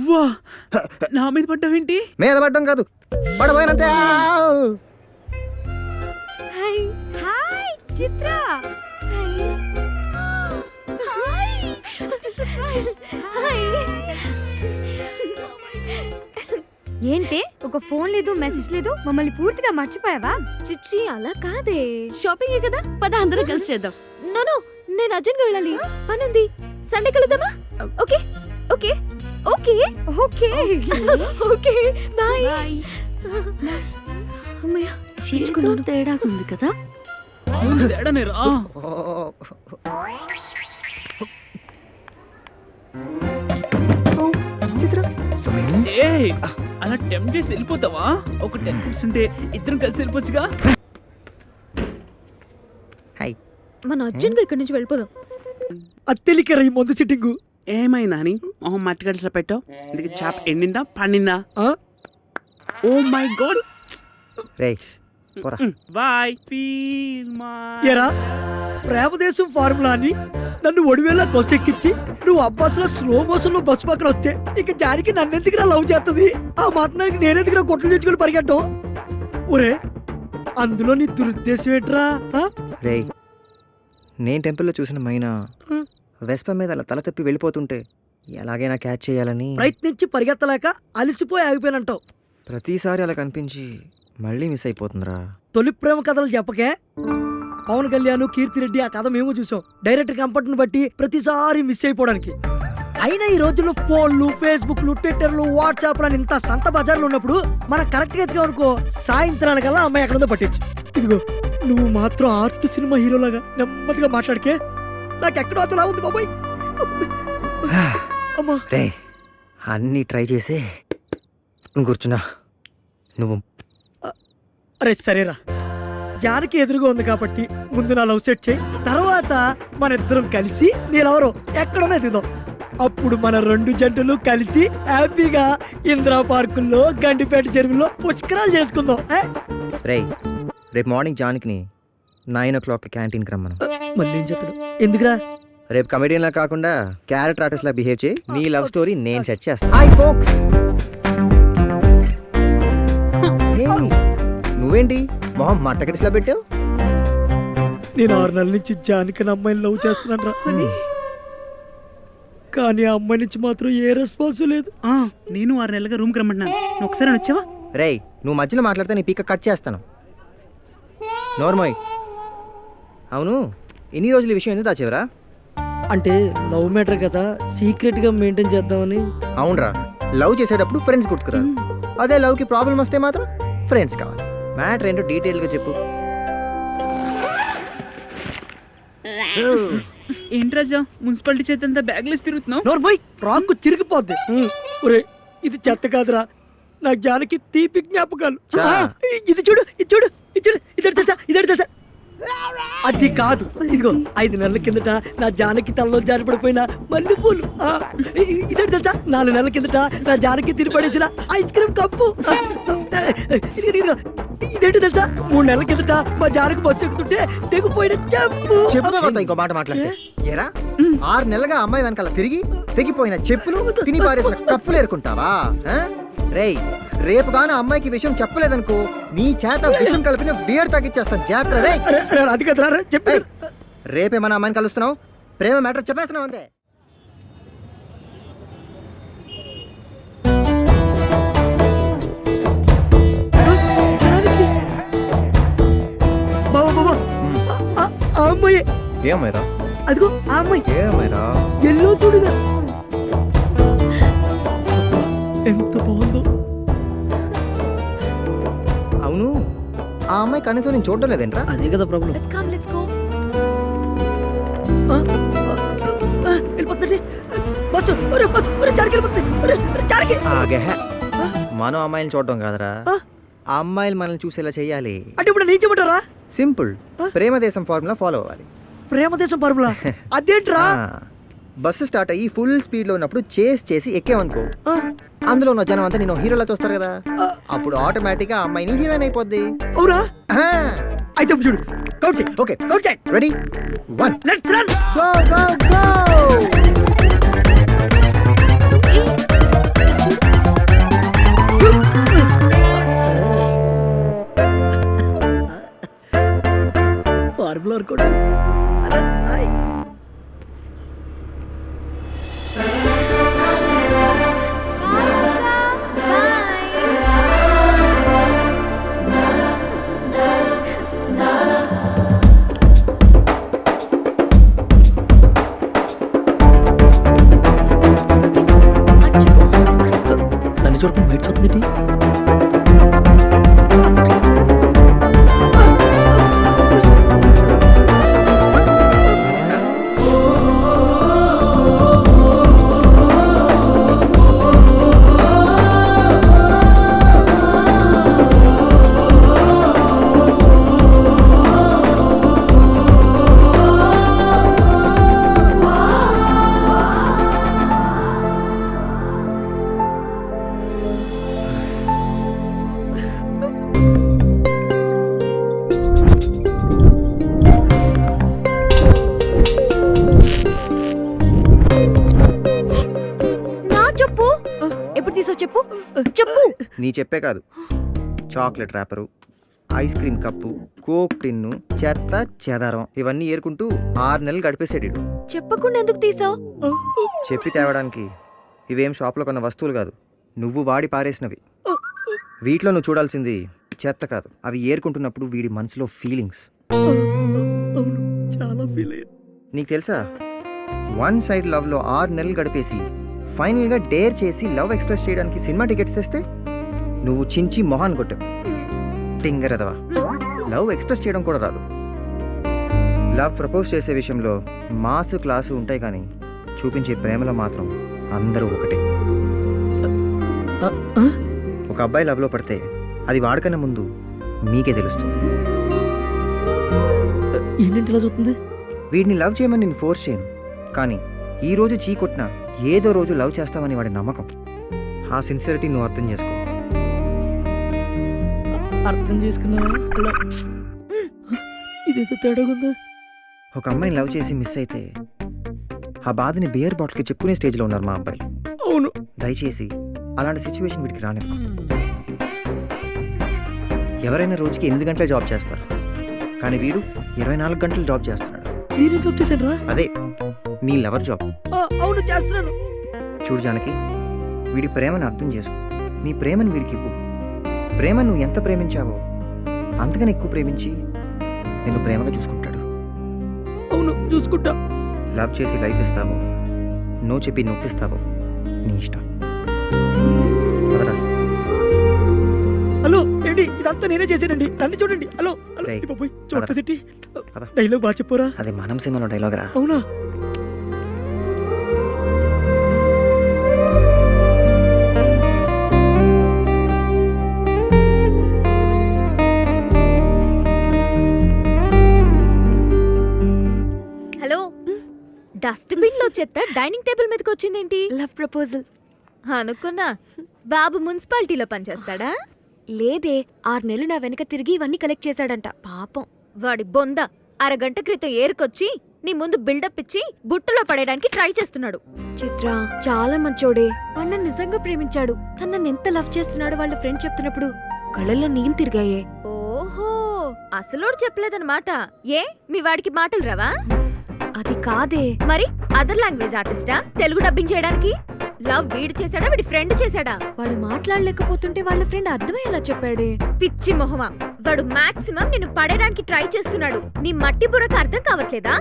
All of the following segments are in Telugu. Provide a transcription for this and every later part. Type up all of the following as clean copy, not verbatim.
నువ్వా నా మీద పడ్డావేంటి? మీద పడ్డం కాదు, పడబోయినంతే. Hi hi Chitra. Hi surprise. Hi. ఏంటి ఒక ఫోన్ లేదు, మెసేజ్ లేదు, మమ్మల్ని పూర్తిగా మర్చిపోయావా? చిచ్చి అలా కాదే, షాపింగ్ కదా, పద అందరం కలిసి చేద్దాం. నో నేను అర్జెంట్గా వెళ్ళాలి, పనుంది. సండే కలుద్దామా? Okay okay okay okay okay bye. అమ్మయ్య చేయించుకున్నాను, తేడాగా ఉంది కదా. అవును తేడానే రా. ఏయ్, అలా టెంప్ట్ చేసి వెళ్ళిపోతావా? ఒక 10% ఇద్దరం కలిసి వెళ్ళిపోవచ్చుగా. హాయ్. మన అర్జెంట్గా ఇక్కడి నుంచి వెళ్ళిపోదాం. అత్తెలికరా ఈ మందు సిట్టింగు. ఏమైందా అని మొహం మట్టి గడిసలో పెట్టావు? ఇందుకు చేప ఎండిందా పండిందా? Oh my god. రే పోరా. బాయ్. Feel my. ఎరా ప్రేమదేశం ఫార్ములా అని నన్ను ఒడివేలా బస్సు ఎక్కించి నువ్వు అబ్బాస్ లో స్లో మోషన్ లో బస్సు పక్కన వస్తే ఇక జారికి నన్నెందుకురా లవ్ చేస్తుంది? ఆ మాత్రానికి నేనెందుకురా కొట్లు తెచ్చుకొని పరిగెట్టం? ఒరే అందులో నీ దురుద్దేశం ఏంట్రా? రే నేను టెంపుల్లో చూసిన మైనా వెస్ప మీద అలా తల తప్పి వెళ్ళిపోతుంటే ఎలాగైనా క్యాచ్ చేయాలని ప్రయత్నించి పరిగెత్తలేక అలిసిపోయి ఆగిపోయినంటావు. ప్రతిసారి అలా కనిపించి మళ్ళీ మిస్ అయిపోతుందిరా. తొలి ప్రేమ కథలు చెప్పకే. పవన్ కళ్యాణ్, కీర్తిరెడ్డి ఆ కథ మేము చూసాం. డైరెక్టర్ కంఫర్ట్ ను బట్టి ప్రతిసారి మిస్ అయిపోవడానికి. అయినా ఈ రోజుల్లో ఫోన్లు, ఫేస్బుక్లు, ట్విట్టర్లు, వాట్సాప్ అని ఇంత సంత బజార్లు ఉన్నప్పుడు మనం కరెక్ట్ గా ఎత్తుకోనుకో సాయంత్రానికల్లా అమ్మాయి ఎక్కడుందో పట్టించు. ఇదిగో నువ్వు మాత్రం ఆర్ట్ సినిమా హీరోలాగా నెమ్మదిగా మాట్లాడికే నాకెక్కడో అతలా ఉంది బాబాయ్. అమ్మా రే అన్నీ ట్రై చేసి కూర్చున్నా. నువ్వు అరే సరేరా, జానకి ఎదురుగా ఉంది కాబట్టి ముందు నా లవ్ సెట్ చేయి. తర్వాత మన ఇద్దరం కలిసి నీళ్ళెవరో ఎక్కడనే తిందాం. అప్పుడు మన రెండు జంటలు కలిసి హ్యాపీగా ఇందిరా పార్కుల్లో, గండిపేట చెరువుల్లో పుష్కరాలు చేసుకుందాం. రే రేపు మార్నింగ్ జానకిని 9 o'clock క్యాంటీన్కి రమ్మను. మళ్ళీ ఏం చెప్తాడు? ఎందుకురా? రేపు కమెడియన్లా కాకుండా క్యారెక్టర్ ఆర్టిస్ట్ లా బిహేవ్ చేయి. నీ లవ్ స్టోరీ నేను సెట్ చేస్తాను. Hi folks. నువ్వేంటి మొహం మట్టకడిసిలా పెట్టావు? నేను 6 నెలల నుంచి జానకి అమ్మాయిని లవ్ చేస్తున్నాను రా. కానీ ఆ అమ్మాయి నుంచి మాత్రం ఏ రెస్పాన్స్ లేదు. నేను 6 నెలలుగా రూమ్కి రమ్మంటున్నాను. నువ్వు ఒకసారి వచ్చావా? రే నువ్వు మధ్యలో మాట్లాడితే నీ పీక కట్ చేస్తాను. నోర్మోయ్. అవును ఇన్ని రోజులు ఈ విషయం ఎందుకు దాచేవరా? అంటే లవ్ మ్యాటర్ కదా, సీక్రెట్ గా మెయింటైన్ చేద్దామని. అవునరా, లవ్ చేసేటప్పుడు ఫ్రెండ్స్ గుర్తుకురారు. అదే లవ్కి ప్రాబ్లం వస్తే మాత్రం ఫ్రెండ్స్ కావాలి. మ్యాటర్ ఏంటో డీటెయిల్గా చెప్పు. ఏంటి రాజా మున్సిపాలిటీ చేతంతా బ్యాగ్లెస్ తిరుగుతున్నావు? నోర్మోయ్, ఫ్రాక్ చిరిగిపోద్ది. ఒరే ఇది చెత్త కాదురా, నా జానకి తీపి జ్ఞాపకాలు. ఇది చూడు ఇది చూడు ఇది చూడు, ఇదే తెలుసా ఇదే తెలుసా? అది కాదు, ఇదిగో 5 నెలల కిందట నా జానకి తలలో జారిపడిపోయిన మల్లెపూలు. ఇదే తెలుసా? 4 నెలల కిందట నా జానకి తిరిపడేసిన ఐస్ క్రీమ్ కప్పు. ఇదేంటి తెలుసా? 3 నెలల కిందట మా జానకి బస్సు ఎక్కుతుంటే తెగిపోయిన చెప్పు. చెప్పుదా ఇంకో మాట మాట్లాడితే ఏరా 6 నెలలుగా అమ్మాయి వెనకాల తిరిగి తెగిపోయిన చెప్పులు, తిని పారేసిన కప్పులు ఏరుకుంటావా? రేయ్ రేపు గాన అమ్మాయికి విషయం చెప్పలేదనుకో నీ చేత విషయం కలిపిన బియర్ తగ్గించేస్తాను. జాగ్రత్త. రే అది కదరా చెప్పే. రేపే మన అమ్మాయిని కలుస్తున్నావు, ప్రేమ మ్యాటర్ చెప్పేస్తున్నావు అంతే. అమ్మాయి ఏమైరా? అదిగో ఆ అమ్మాయి. ఏమైరా? ఎల్లో చూడుగా ఎంత బాగుందో. అవును ఆ అమ్మాయి కనీసం నేను చూడడం లేదేంట్రా? అదే కదా problem. Let's come let's go. వెళ్ళిపోతుంది బస్సు. ఒరే బస్సు, ఒరే జారికి వెళ్ళిపోతుంది. ఒరే జారికి. ఆగే మనం అమ్మాయిని చూడడం కాదరా, ఆ అమ్మాయిలు మనల్ని చూసేలా చేయాలి. అంటే ఇప్పుడు నేను చెప్పమంటారా? సింపుల్, ప్రేమ దేశం ఫార్ములా ఫాలో అవ్వాలి. ప్రేమదేశం ఫార్ములా అదేంట్రా? బస్సు స్టార్ట్ అయ్యి ఫుల్ స్పీడ్ లో ఉన్నప్పుడు చేస్ చేసి ఎక్కేవనుకో, అందులో ఉన్న జనం అంతా నేను హీరోలా చూస్తారు కదా, అప్పుడు ఆటోమేటిక్ గా అమ్మాయిని హీరోయిన్ అయిపోద్ది. అవునా? అయితే చూడు, కౌంట్ చేయి. ఓకే కౌంట్ చేయి. Ready 1 let's run. Go go go. నన్ను చూడకుండా బయట చూస్తుంది. నా చెప్పు ఎప్పుడు తీసో చెప్పు చెప్పు. నీ చెప్పే కాదు, chocolate wrapper, ice cream cup, Coke tin, చెత్త చెదారం ఇవన్నీ ఏరుకుంటూ 6 నెలలు గడిపేసాడు ఈడు. చెప్పకుండా ఎందుకు తీసావు? చెప్పి తేవడానికి ఇవేం షాప్లో కొన్న వస్తువులు కాదు, నువ్వు వాడి పారేసినవి. వీటిలో నువ్వు చూడాల్సింది చెత్త కాదు, అవి ఏరుకుంటున్నప్పుడు వీడి మనసులో ఫీలింగ్స్. అవును, చాలా ఫీల్ అయ్యాను. నీకు తెలుసా, 1 సైడ్ లవ్లో 6 నెలలు గడిపేసి ఫైనల్గా డేర్ చేసి లవ్ ఎక్స్ప్రెస్ చేయడానికి సినిమా టికెట్స్ తెస్తే నువ్వు చించి మొహాన్ కొట్టావు. టింగరదవా, లవ్ ఎక్స్ప్రెస్ చేయడం కూడా రాదు. లవ్ ప్రపోజ్ చేసే విషయంలో మాసు క్లాసు ఉంటాయి కానీ చూపించే ప్రేమలో మాత్రం అందరూ ఒకటే. ఒక అబ్బాయి లవ్లో పడితే అది వాడికన్నా ముందు మీకే తెలుస్తుంది. ఏంటంటే ఇలా చూస్తుంది? వీడిని లవ్ చేయమని నేను ఫోర్స్ చేయను, కానీ ఈ రోజు చీ కొట్టినా ఏదో రోజు లవ్ చేస్తామని వాడి నమ్మకం. ఆ సిన్సియరిటీ నువ్వు అర్థం చేసుకో. అర్థం చేసుకున్నావా? అలా ఇదేదో తేడాగా ఉందా? ఒక అమ్మాయిని లవ్ చేసి మిస్ అయితే ఆ బాధని బియర్ బాటిల్కి చెప్పుకునే స్టేజ్లో ఉన్నారు మా అబ్బాయిలు. అవును. దయచేసి అలాంటి సిచ్యువేషన్ వీడికి రానివ్వ. ఎవరైనా రోజుకి 8 గంటలే జాబ్ చేస్తారు, కానీ వీడు 24 గంటలు జాబ్ చేస్తున్నాడు. నేనేం జాబ్ చేశాను రా? అదే నీ లవర్ జాబ్. అవును, చేస్తున్నాను. చూడు జానకి, వీడి ప్రేమను అర్థం చేసుకో. నీ ప్రేమను వీడికి ఇవ్వు. ప్రేమ నువ్వు ఎంత ప్రేమించావో అంతకని ఎక్కువ ప్రేమించి నిన్ను ప్రేమగా చూసుకుంటాడు. అవును, చూసుకుంటా. లవ్ చేసి లైఫ్ ఇస్తావో, నో చెప్పి నొప్పిస్తావో నీ ఇష్టం. పదరా. హలో, ఏంటి ఇదంతా నేనే చేశానండి, నన్ను చూడండి. హలో హలో, రేయ్, పోయి చూడటి పద. డైలాగ్ బాగా చెప్పారా? అదే మనం సినిమాలో డైలాగ్ రా. అవునా? హలో, డస్ట్బిన్ లో చెత్త డైనింగ్ టేబుల్ మీదకి వచ్చిందేంటి? Love proposal. అనుకున్నా బాబు మున్సిపాలిటీలో పనిచేస్తాడా? లేదే, 6 నెలలు నా వెనక తిరిగి ఇవన్నీ కలెక్ట్ చేశాడంట. పాపం. వాడి బొంద అరగంట క్రితం ఏరుకొచ్చి నీ ముందు బిల్డప్ ఇచ్చి బుట్టలో పడేయడానికి ట్రై చేస్తున్నాడు. చిత్ర చాలా మంచోడే, వాడు నన్ను నిజంగా ప్రేమించాడు. తను నన్ను ఎంత లవ్ చేస్తున్నాడో వాళ్ళ ఫ్రెండ్ చెప్తున్నప్పుడు కళ్ళల్లో నీళ్ళు తిరిగాయే. ఓహో, అసలోడు చెప్పలేదన్నమాట. ఏ మీ వాడికి మాటలు రావా? అది కాదే. మరి అదర్ లాంగ్వేజ్ ఆర్టిస్టా తెలుగు డబ్బింగ్ చేయడానికి? లవ్ వీడు చేశాడా వీడి ఫ్రెండ్ చేశాడా? వాడు మాట్లాడలేకపోతుంటే వాళ్ళ ఫ్రెండ్ అర్థమయ్యేలా చెప్పాడే. పిచ్చి మొహమా, వాడు మాక్సిమం నిన్ను పడేయడానికి ట్రై చేస్తున్నాడు. నీ మట్టి బుర్రకు అర్థం కావట్లేదా?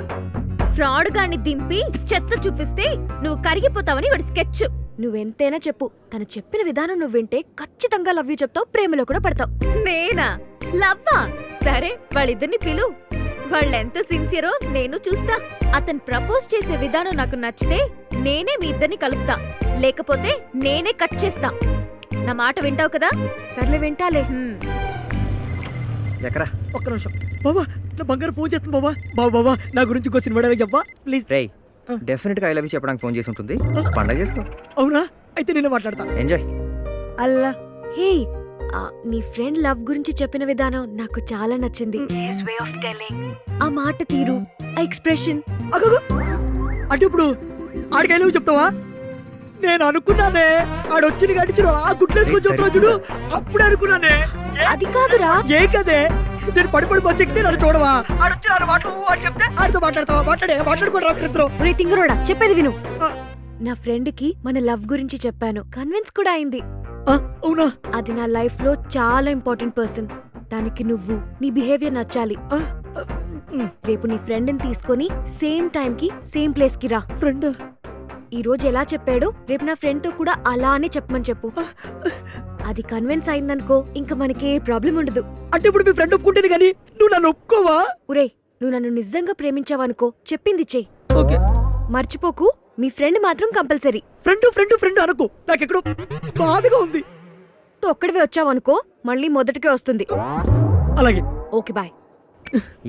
ఫ్రాడ్ గాన్ని దింపి చెత్త చూపిస్తే నువ్వు కరిగిపోతావని వాడి స్కెచ్. నువ్వెంతైనా చెప్పు, తను చెప్పిన విధానం నువ్వు వింటే ఖచ్చితంగా లవ్ యూ చెప్తావు, ప్రేమలో కూడా పడతావు. నేనా? లవ్వా? సరే, వాళ్ళిద్దరిని పిలు. వాళ్ళెంత సిన్సియరో నేను చూస్తా. అతను ప్రపోజ్ చేసే విధానం నాకు నచ్చితే నేనే మీ ఇద్దరిని కలుపుతా, లేకపోతే నేనే కట్ చేస్తా. నా మాట వింటావు కదా? సర్లే, వింటాలే. ఎక్కడా? ఒక్క నిమిషం బాబా, నా బంగారు ఫోన్ చేస్తుంది బాబా. బాబా, నా గురించి ఇంకో సినిమా డైలాగ్ చెప్పా ప్లీజ్. రేయ్, డెఫినెట్గా ఐ లవ్ యూ చెప్పడానికి ఫోన్ చేసి ఉంటుంది. పండగ చేసుకో. అవునా? అయితే నేనే మాట్లాడతా. ఎంజాయ్. అల్లా. హే, నీ ఫ్రెండ్ లవ్ గురించి చెప్పిన విధానం నాకు చాలా నచ్చింది. ఆ మాట తీరు, ఆ ఎక్స్ప్రెషన్. అంటే ఇప్పుడు ఆడికి ఐ లవ్ చెప్తావా? నేను అనుకున్నానే, ఆడొచ్చింది కాబట్టి ఆ గుడ్లేసుకొని చూస్తున్నా చూడు, అప్పుడే అనుకున్నానే. అది కాదురా. ఏ కదే, నేను పడి బస్ ఎక్కితే నన్ను చూడవా? ఆడొచ్చి నాన్న మాటలు అని చెప్తే ఆడితో మాట్లాడతావా? మాట్లాడుకోరా ఇద్దరు. రే తింగరోడా, చెప్పేది విను. నా ఫ్రెండ్ కి మన లవ్ గురించి చెప్పాను, కన్విన్స్ కూడా అయింది. అవునా? అది నా లైఫ్ లో చాలా ఇంపార్టెంట్ పర్సన్. దానికి నువ్వు, నీ బిహేవియర్ నచ్చాలి. రేపు నీ ఫ్రెండ్ ని తీసుకొని సేమ్ టైం కి సేమ్ ప్లేస్ కి రా. ఫ్రెండ్ ఈ రోజు ఎలా చెప్పాడో రేపు నా ఫ్రెండ్ తో కూడా అలానే చెప్పమని చెప్పు. అది కన్విన్స్ అయిందనుకో ఇంకా మనకి ఏ ప్రాబ్లం ఉండదు. అంటే ఇప్పుడు మీ ఫ్రెండ్ ఒప్పుకుంటేనే కానీ నువ్వు నన్ను ఒప్పుకోవా? ఒరేయ్, నువ్వు నన్ను నిజంగా ప్రేమించావనుకో చెప్పింది చెయ్యి. ఓకే. మర్చిపోకు, మీ ఫ్రెండ్ మాత్రం కంపల్సరీ. ఫ్రెండ్ అనుకో, నాకెక్కడో బాధగా ఉంది. నువ్వు ఒక్కడివే వచ్చావనుకో మళ్ళీ మొదటికే వస్తుంది. అలాగే. Okay bye.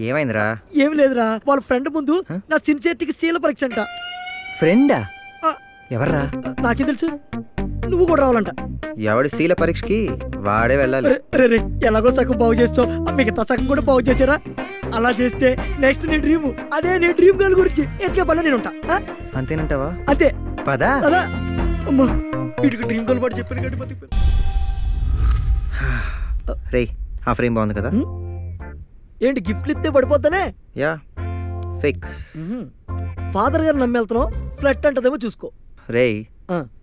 ఏమైందిరా? ఏం లేదురా, వాళ్ళ ఫ్రెండ్ ముందు నా సిన్సియరిటీకి శీల పరీక్ష అంట. ఫ్రెండా? ఆ, ఎవర్రా? నాకేం తెలుసు, నువ్వు కూడా రావాలంట. ఎవడి శీల పరీక్షకి వాడే వెళ్ళాలి. రే ఎలాగో సగం బాగు చేస్తావు, మిగతా సగం కూడా బాగు చేశారా? అలా చేస్తే నెక్స్ట్ నీ డ్రీమ్, అదే నీ డ్రీమ్ గర్ల్ గురించి ఎతికే పనులు నేను ఉంటా. అంతేనంటావా? అంతే పదా. అదా అమ్మా, వీటికి డ్రీమ్ గర్ల్ పాటు చెప్పాను కాబట్టి బతికిపోయాను. రేయ్, ఆ ఫ్రేమ్ బాగుంది కదా? ఏంటి గిఫ్ట్లు ఇస్తే పడిపోతానే? Yeah, fix. ఫాదర్ గారు నమ్మెళ్తున్నావు, ఫ్లట్ అంటదేమో చూసుకో. రేయ్,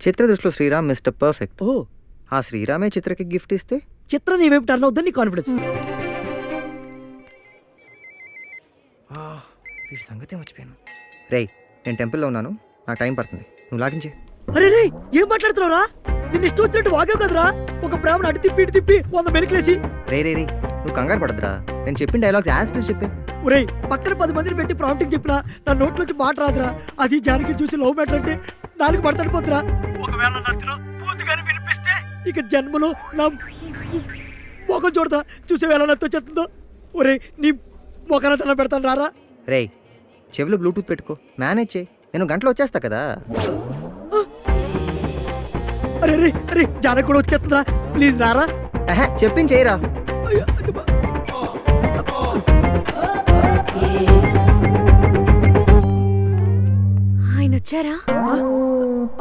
చిత్ర దృష్టిలో శ్రీరామ్ మిస్టర్ పర్ఫెక్ట్. ఓ, ఆ శ్రీరామే చిత్రకి గిఫ్ట్ ఇస్తే చిత్ర నీ వైపు టర్న్ అవుతుంది, నీ కాన్ఫిడెన్స్. వీడి సంగతి మర్చిపోయాను. రేయ్, నేను టెంపుల్లో ఉన్నాను, నాకు టైం పడుతుంది, నువ్వు లాగించే. అరే రే, ఏం మాట్లాడుతున్నావురా? నిన్ను ఇష్టం వచ్చినట్టు వాగావు కదరా, ఒక ప్రేమను అటు తిప్పి ఇటు తిప్పి 100 మెలికలేసి. రే, నువ్వు కంగారు పడద్దురా, నేను చెప్పిన డైలాగ్స్ యాస్టిస్ చెప్పే. ఒరేయ్, పక్కన 10 మందిని పెట్టి ప్రాంప్టింగ్ చెప్పినా నా నోట్లోంచి మాట రాదురా. అది జానకి చూసి లవ్ మ్యాటర్ అంటే 4 పడతాడిపోతురా. ఒకవేళ నన్ను పూర్తిగానే వినిపిస్తే ఇక జన్మలో నా మొఖం చూడతా, చూసే వేళ నాతో చెప్తుందో. ఒరేయ్, నీ మొఖాన తన పెడతాను రారా. రేయ్, చెవిలో బ్లూటూత్ పెట్టుకో, మేనేజ్ చేయి, నేను గంటలో వచ్చేస్తా కదా. అరే రే అరే, జానకి కూడా వచ్చేస్తుందిరా, ప్లీజ్ రారా. చెప్పింది చేయరా. ఆయన వచ్చారా?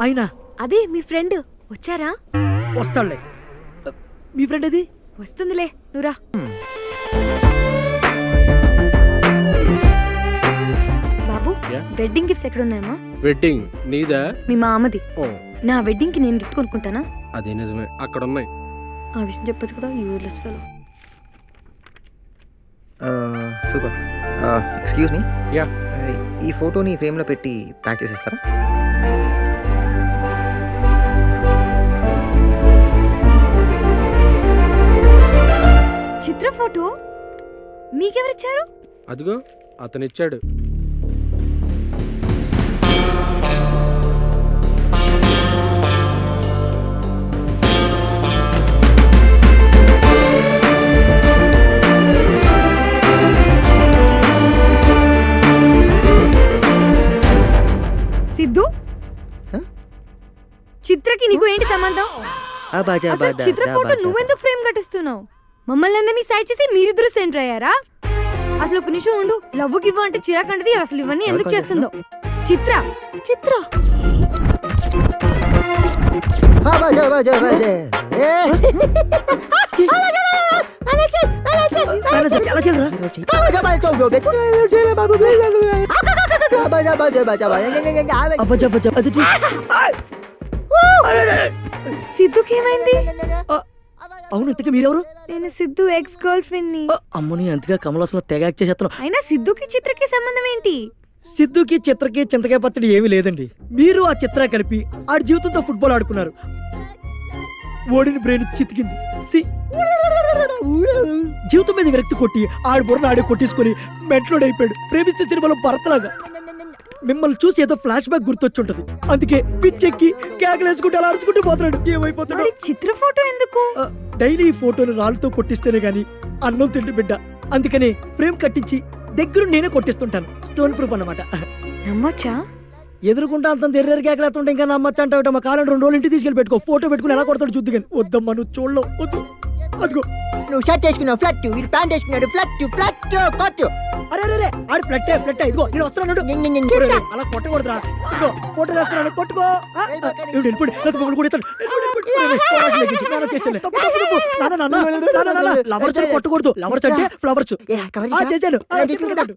అయినా అదే మీ ఫ్రెండ్ వచ్చారా? వస్తాడులే. మీ ఫ్రెండ్ అది వస్తుందిలే, నువ్వురా. బాబు, వెడ్డింగ్ గిఫ్ట్స్ ఎక్కడున్నాయమ్మా? వెడ్డింగ్ నీదా? మీ మామది. ఓ, నా వెడ్డింగ్ కి నేను గిఫ్ట్ కొనుక్కుంటానా? అదే నిజమే, అక్కడ ఉన్నాయి. ఆ విషయం చెప్పొచ్చు కదా, useless fellow. Super. Excuse me, yeah, ఈ ఫోటోని ఫ్రేమ్లో పెట్టి ప్యాక్ చేసేస్తారా? చిత్ర ఫోటో మీకెవరిచ్చారు? అదిగో అతనిచ్చాడు. సిద్ధు, చిత్రకి నీకు ఏంటి సంబంధం? అసలు చిత్ర ఫోటో నువ్వెందుకు ఫ్రేమ్ కట్టిస్తున్నావు? మమ్మల్ని అందరినీ సైడ్ చేసి మీరిద్దరు సెంటర్ అయ్యారా? అసలు ఒక నిమిషం ఉండు. లవ్ గివ్ అంటే చిరాకంటది, అసలు ఇవన్నీ ఎందుకు చేస్తుందో. చిత్ర చిత్ర సిద్ధుకి ఏమైంది? అవును, ఇంతకీ మీరెవరు? నేను సిద్ధు ఎక్స్ గర్ల్ ఫ్రెండ్ ని. అమ్మని అంతగా కమలాసంలో తెగ యాక్ట్ చేసేస్తున్నావు. అయినా సిద్ధుకి చిత్రకి సంబంధం ఏంటి? సిద్ధుకి చిత్రకి చింతకాయ పచ్చడి ఏమీ లేదండి. మీరు ఆ చిత్ర కలిపి ఆడి జీవితంతో ఫుట్బాల్ ఆడుకున్నారు. ఓడిని బ్రెయిన్ చితికింది. జీవితం మీద విరక్తి కొట్టి ఆడి బుర్రను ఆడి కొట్టేసుకుని మెంట్లోడ్ అయిపోయాడు. ప్రేమిస్తే సినిమాలో భరతలాగా. మిమ్మల్ని చూసి ఏదో ఫ్లాష్ బ్యాక్ గుర్తొచ్చుంటది, అందుకే పిచ్చెక్కి కేకలేసుకుంటూ అలా అరుచుకుంటూ పోతున్నాడు. ఏమైపోతున్నాడు? చిత్ర ఫోటో ఎందుకు? డైలీ ఈ ఫోటోను రాళ్ళతో కొట్టిస్తేనే గాని అన్నం తిండి బిడ్డ. అందుకని ఫ్రేమ్ కట్టించి దగ్గర నేనే కొట్టిస్తుంటాను. స్టోన్ ప్రూఫ్ అన్నమాట. నమ్మొచ్చా? ఎదురుకుంటా అంత ఎర్రెరు కేకలేస్తుంటే ఇంకా నమ్మచ్చ అంటావు. మా కాలం 2 రోజులు ఇంటికి తీసుకెళ్ళి పెట్టుకో, ఫోటో పెట్టుకుని ఎలా కొడతాడు చూద్దు. కానీ వద్దమ్మా, నువ్వు చూడలేవు, వద్దు. అదిగో నువ్వు షర్ట్ వేసుకున్నావు ఫ్లట్, వీడు ప్యాంట్ వేసుకున్నాడు ఫ్లట్ కొట్టు. అరే ఆడి ఫ్లట్టే ఇదిగో నేను వస్తున్నాడు. అలా కొట్టకూడదురా. ఇదిగో ఫోటో వేస్తున్నాను, కొట్టుకో. వెళ్ళిపోయి లవర్స్ కొట్టకూడదు. లవర్స్ అంటే ఫ్లవర్స్. చేశాను. చేశాను.